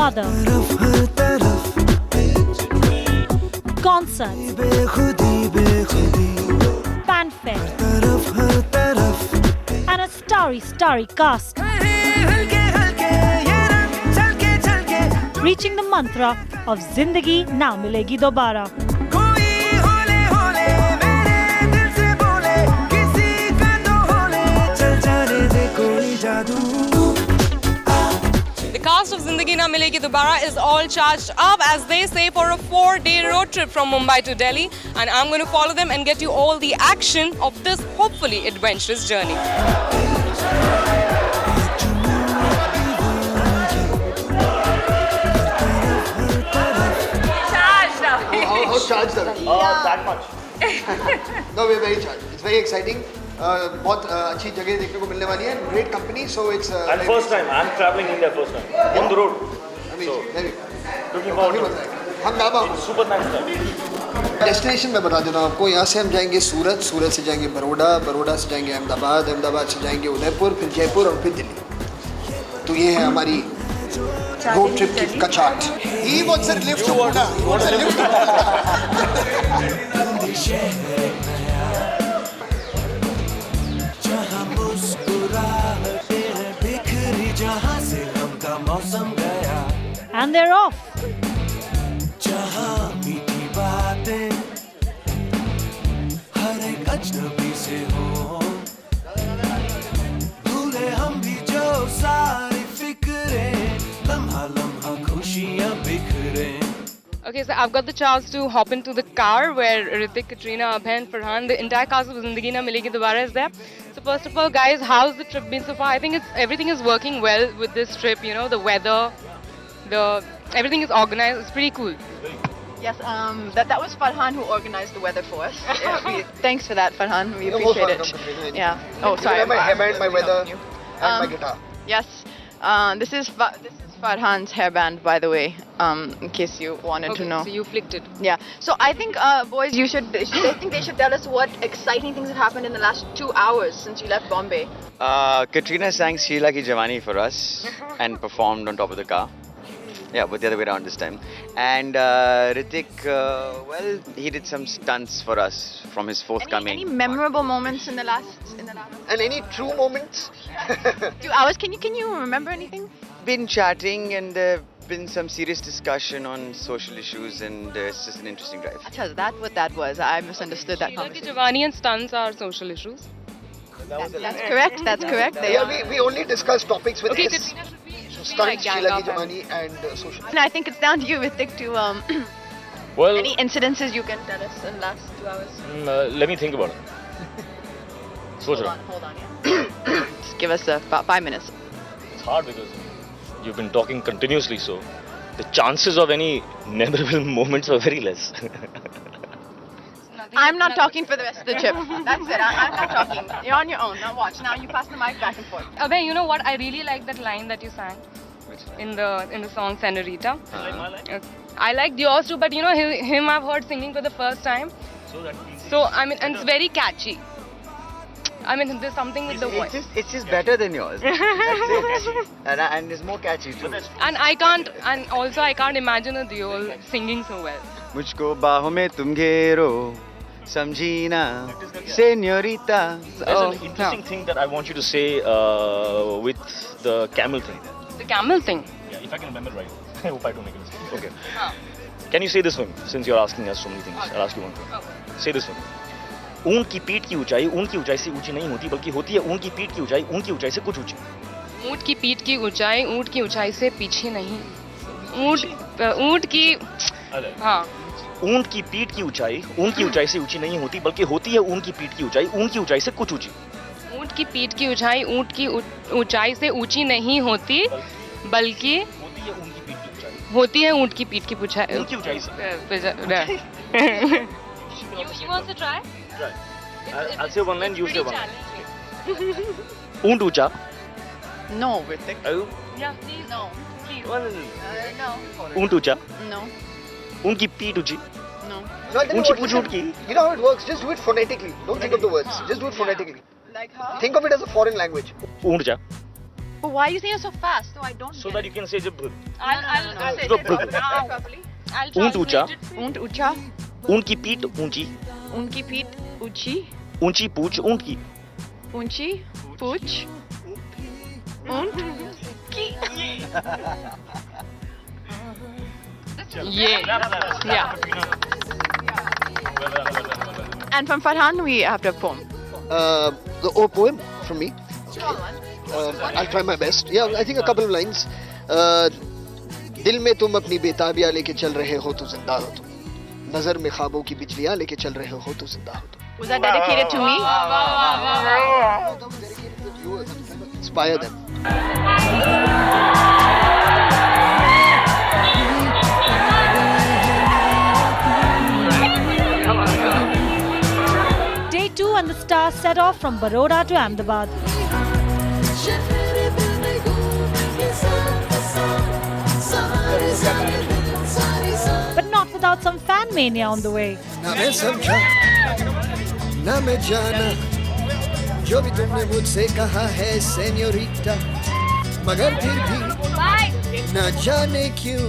other. Concerts, fanfare, and a starry cast. Reaching the mantra of Zindagi Na Milegi Dobara. The cast of Zindagi Na Milegi Dobara is all charged up, as they say, for a 4-day road trip from Mumbai to Delhi, and I'm going to follow them and get you all the action of this hopefully adventurous journey. How charged are we? That much. No, we're very charged. It's very exciting. बहुत अच्छी जगह देखने को मिलने वाली है. Great company, so it's. And first time, I'm traveling India first time. On the road. Amazing. Very. Looking forward to it. हम नाम Super nice time. डेस्टिनेशन मैं बता देता हूँ आपको. यहाँ से हम जाएंगे सूरत, सूरत से जाएंगे बड़ौदा, बड़ौदा से जाएंगे अहमदाबाद, अहमदाबाद से जाएंगे उदयपुर, फिर जयपुर और फिर दिल्ली. तो ये है हमारी रोड ट्रिप का chart. He wants a lift to Pune. He wants a lift to And they're off. Okay, so I've got the chance to hop into the car where Hrithik, Katrina, Abhay, Farhan, the entire cast of Zindagi Na Milegi Dobara is there. So first of all, guys, how's the trip been so far? I think everything is working well with this trip. You know, the weather, everything is organized. It's pretty cool. Yes, that was Farhan who organized the weather for us. Thanks for that, Farhan. We appreciate it. Yeah. Oh, sorry. My hairband, my weather, and my guitar. Yes. This is Farhan's hairband, by the way, in case you wanted to know. So you flicked it. Yeah. So I think, boys, I think they should tell us what exciting things have happened in the last 2 hours since you left Bombay. Katrina sang Sheila Ki Jawani for us and performed on top of the car. Yeah, but the other way around this time. And Hrithik, well, he did some stunts for us from his forthcoming. Any memorable moments in the last? And any true moments? 2 hours. Can you remember anything? Been chatting and there've been some serious discussion on social issues, and it's just an interesting drive. Achha, is that what that was? I misunderstood that Sheila Ki conversation. Jawani and stunts are social issues. That's correct. That's correct. They Yeah, are. we only discuss topics with Okay, S. Katrina should be Stunts, gang Sheila up Ki and- Jawani and social. And I think it's down to you, Hrithik, to Well, any incidences you can tell us in the last 2 hours. let me think about it. Hold on, yeah. Just give us about 5 minutes. It's hard because you've been talking continuously, so the chances of any memorable moments are very less. I'm not talking for the rest of the trip. That's it. I'm not talking. You're on your own. Now watch. Now you pass the mic back and forth. Abhay, you know what? I really like that line that you sang in the song Senorita. I liked yours too, but you know him I've heard singing for the first time. So I mean, and it's very catchy. I mean, there's something with the voice. It's just better than yours. That's it. And it's more catchy too. And I can't imagine a duo singing so well. मुझको बाहों में तुम घेरो, समझी ना, señorita. There's an interesting thing that I want you to say with the camel thing. The camel thing. Yeah, if I can remember right. I hope I don't make a mistake. Okay. Can you say this one? Since you're asking us so many things, I'll ask you one thing. Say this one. ऊंट की पीठ की ऊंचाई ऊंट की ऊंचाई से ऊंची नहीं होती, बल्कि होती है ऊंट की पीठ की ऊंचाई ऊंट की ऊंचाई से कुछ ऊंची. ऊंट की पीठ की ऊंचाई ऊंट की ऊंचाई से पीछे नहीं. ऊंट की हाँ. ऊंट की पीठ की ऊंचाई ऊंट की ऊंचाई से ऊंची नहीं होती, बल्कि होती है ऊंट की पीठ की ऊंचाई ऊंट की ऊंचाई से कुछ ऊंची. ऊंट की पीठ की ऊंचाई ऊंट की ऊंचाई से ऊंची नहीं होती, बल्कि होती है ऊंट की पीठ की ऊंचाई. ऊंट की ऊंचाई से. You want to try? I'll say one line, you say one line. ऊंट ऊंचा. No, Hrithik. Yeah, please. No. Please. No. ऊंट ऊंचा. No. ऊंट की पीठ ऊंची. No. No, I'll tell you ऊंची what, पूंछ listen, ऊंट की. You know how it works? Just do it phonetically. Don't think of the words. Just do it phonetically. Like how? Think of it as a foreign language. ऊंट जा. But why are you saying it so fast? So I don't So get that it. you can say jab I'll Say Go, it go, properly. I'll ऊंट ऊंचा, translate it for you. Unt ucha, उनकी पीठ ऊंची, unki peet uchi, ऊंची पूछ ऊंट की, unchi, pooch, unt, ki. Yeah. And from Farhan, we have to have poem. The O poem from me. I'll try my best. Yeah, I think a couple of lines. दिल में तुम अपनी बेताबियां लेके चल रहे हो तो जिंदा हो तुम, नजर में ख्वाबों की बिजलियां लेके चल रहे हो तो जिंदा हो तुम. Was that dedicated to me? Inspire them. Day 2 and the Stars set off from Baroda to Ahmedabad. But not without some fan mania on the way. ना मैं समझा ना मैं जाना जो भी तुमने मुझसे कहा है सेन्योरिटा, मगर फिर भी ना जाने क्यों